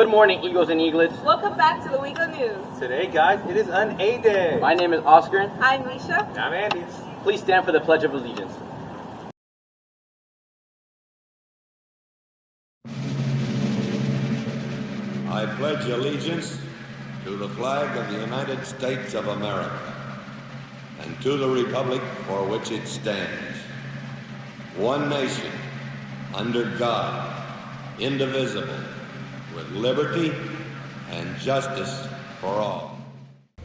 Good morning, Eagles and Eaglets. Welcome back to the WEGL News. Today, guys, it is an A Day. My name is Oscar. I'm Misha. And I'm Andy. Please stand for the Pledge of Allegiance. I pledge allegiance to the flag of the United States of America and to the republic for which it stands, one nation, under God, indivisible, with liberty and justice for all.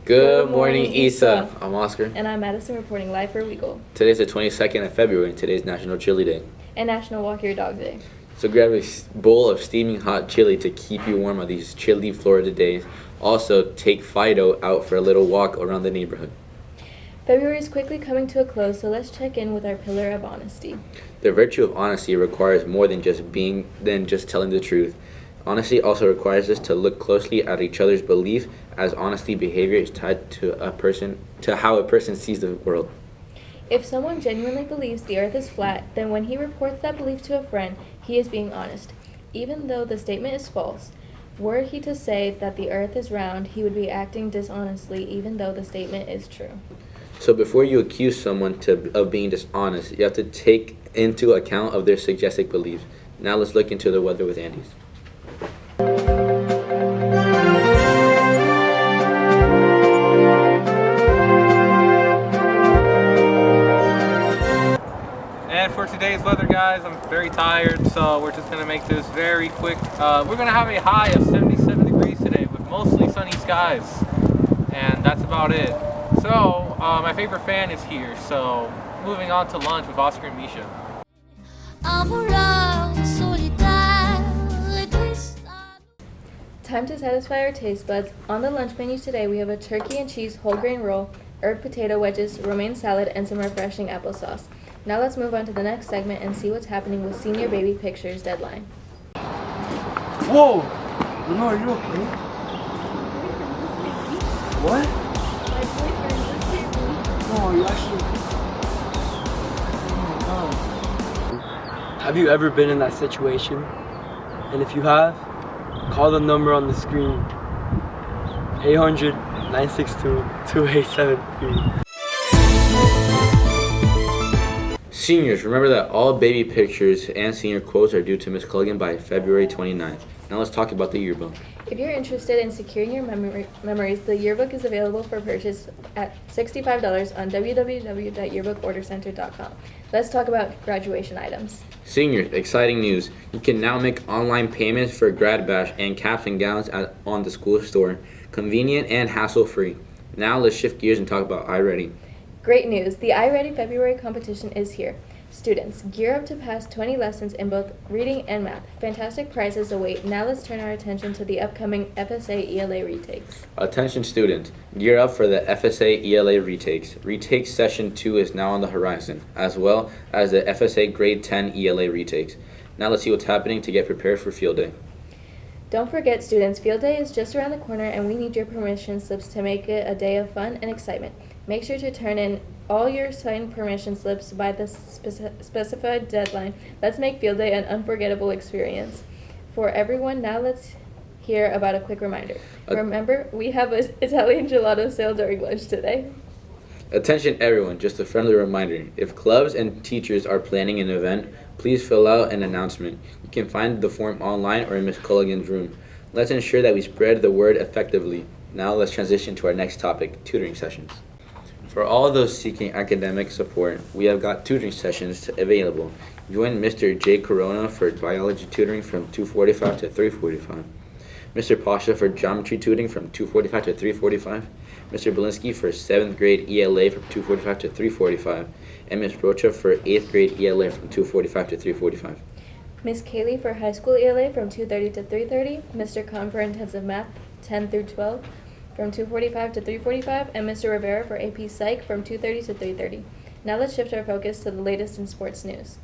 Good morning, Isa. I'm Oscar. And I'm Madison reporting live for WEGL. Today's the 22nd of February, and today's National Chili Day. And National Walk Your Dog Day. So grab a bowl of steaming hot chili to keep you warm on these chilly Florida days. Also, take Fido out for a little walk around the neighborhood. February is quickly coming to a close, so let's check in with our pillar of honesty. The virtue of honesty requires more than just telling the truth. Honesty also requires us to look closely at each other's belief, as honesty behavior is tied to how a person sees the world. If someone genuinely believes the earth is flat, then when he reports that belief to a friend, he is being honest. Even though the statement is false, were he to say that the earth is round, he would be acting dishonestly even though the statement is true. So before you accuse someone of being dishonest, you have to take into account of their suggested beliefs. Now let's look into the weather with Andy's. And for today's weather, guys, I'm very tired, so we're just going to make this very quick. We're going to have a high of 77 degrees today with mostly sunny skies. And that's about it. So, my favorite fan is here, so moving on to lunch with Oscar and Misha. Time to satisfy our taste buds. On the lunch menu today, we have a turkey and cheese whole grain roll, herb potato wedges, romaine salad, and some refreshing applesauce. Now let's move on to the next segment and see what's happening with Senior Baby Pictures deadline. Whoa! No, are you okay? What? No, are you actually okay? Oh my God. Have you ever been in that situation? And if you have, call the number on the screen. 800-962-2873. Seniors, remember that all baby pictures and senior quotes are due to Ms. Culligan by February 29th. Now let's talk about the yearbook. If you're interested in securing your memories, the yearbook is available for purchase at $65 on www.yearbookordercenter.com. Let's talk about graduation items. Seniors, exciting news. You can now make online payments for grad bash and caps and gowns on the school store. Convenient and hassle-free. Now let's shift gears and talk about iReady. Great news! The iReady February competition is here. Students, gear up to pass 20 lessons in both reading and math. Fantastic prizes await. Now let's turn our attention to the upcoming FSA ELA retakes. Attention students, gear up for the FSA ELA retakes. Retake session 2 is now on the horizon, as well as the FSA grade 10 ELA retakes. Now let's see what's happening to get prepared for field day. Don't forget, students, field day is just around the corner and we need your permission slips to make it a day of fun and excitement. Make sure to turn in all your signed permission slips by the specified deadline. Let's make field day an unforgettable experience. For everyone, now let's hear about a quick reminder. Remember, we have an Italian gelato sale during lunch today. Attention everyone, just a friendly reminder. If clubs and teachers are planning an event, please fill out an announcement. You can find the form online or in Ms. Culligan's room. Let's ensure that we spread the word effectively. Now let's transition to our next topic, tutoring sessions. For all those seeking academic support, we have got tutoring sessions available. Join Mr. J. Corona for biology tutoring from 2:45 to 3:45. Mr. Pasha for geometry tutoring from 2:45 to 3:45. Mr. Belinsky for 7th grade ELA from 2:45 to 3:45. And Ms. Rocha for 8th grade ELA from 2:45 to 3:45. Ms. Kaylee for high school ELA from 2:30 to 3:30. Mr. Khan for intensive math 10 through 12. From 2:45 to 3:45, and Mr. Rivera for AP Psych from 2:30 to 3:30. Now let's shift our focus to the latest in sports news.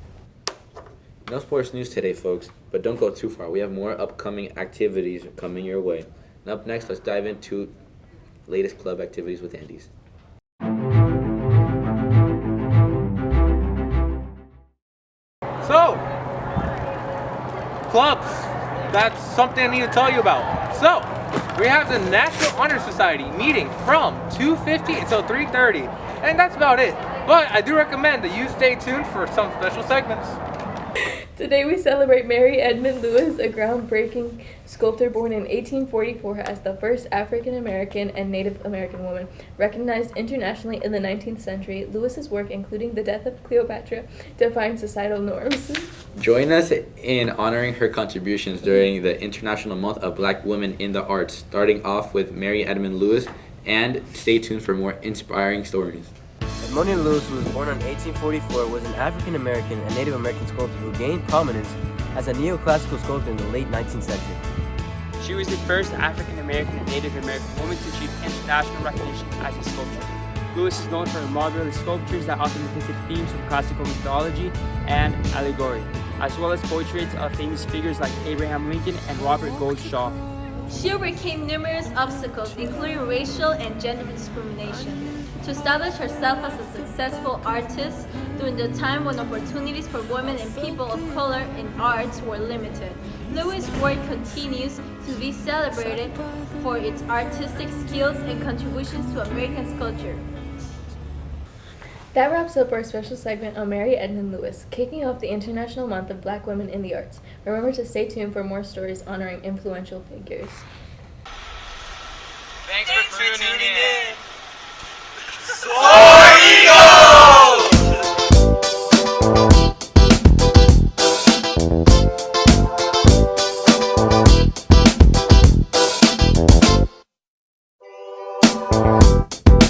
No sports news today, folks, but don't go too far. We have more upcoming activities coming your way. And up next, let's dive into latest club activities with Andy's. So, clubs. that's something I need to tell you about. So, we have the National Honor Society meeting from 2:50 until 3:30, and that's about it. But I do recommend that you stay tuned for some special segments. Today we celebrate Mary Edmund Lewis, a groundbreaking sculptor born in 1844 as the first African American and Native American woman. Recognized internationally in the 19th century, Lewis's work, including The Death of Cleopatra, defined societal norms. Join us in honoring her contributions during the International Month of Black Women in the Arts, starting off with Mary Edmund Lewis, and stay tuned for more inspiring stories. Edmund Lewis, who was born in 1844, was an African American and Native American sculptor who gained prominence as a neoclassical sculptor in the late 19th century. She was the first African American and Native American woman to achieve international recognition as a sculptor. Lewis is known for her marvelous sculptures that often depicted themes from classical mythology and allegory, as well as portraits of famous figures like Abraham Lincoln and Robert Gould Shaw. She overcame numerous obstacles, including racial and gender discrimination, to establish herself as a successful artist during the time when opportunities for women and people of color in arts were limited. Lewis' work continues to be celebrated for its artistic skills and contributions to American culture. That wraps up our special segment on Mary Edmund Lewis, kicking off the International Month of Black Women in the Arts. Remember to stay tuned for more stories honoring influential figures. Thanks for tuning in.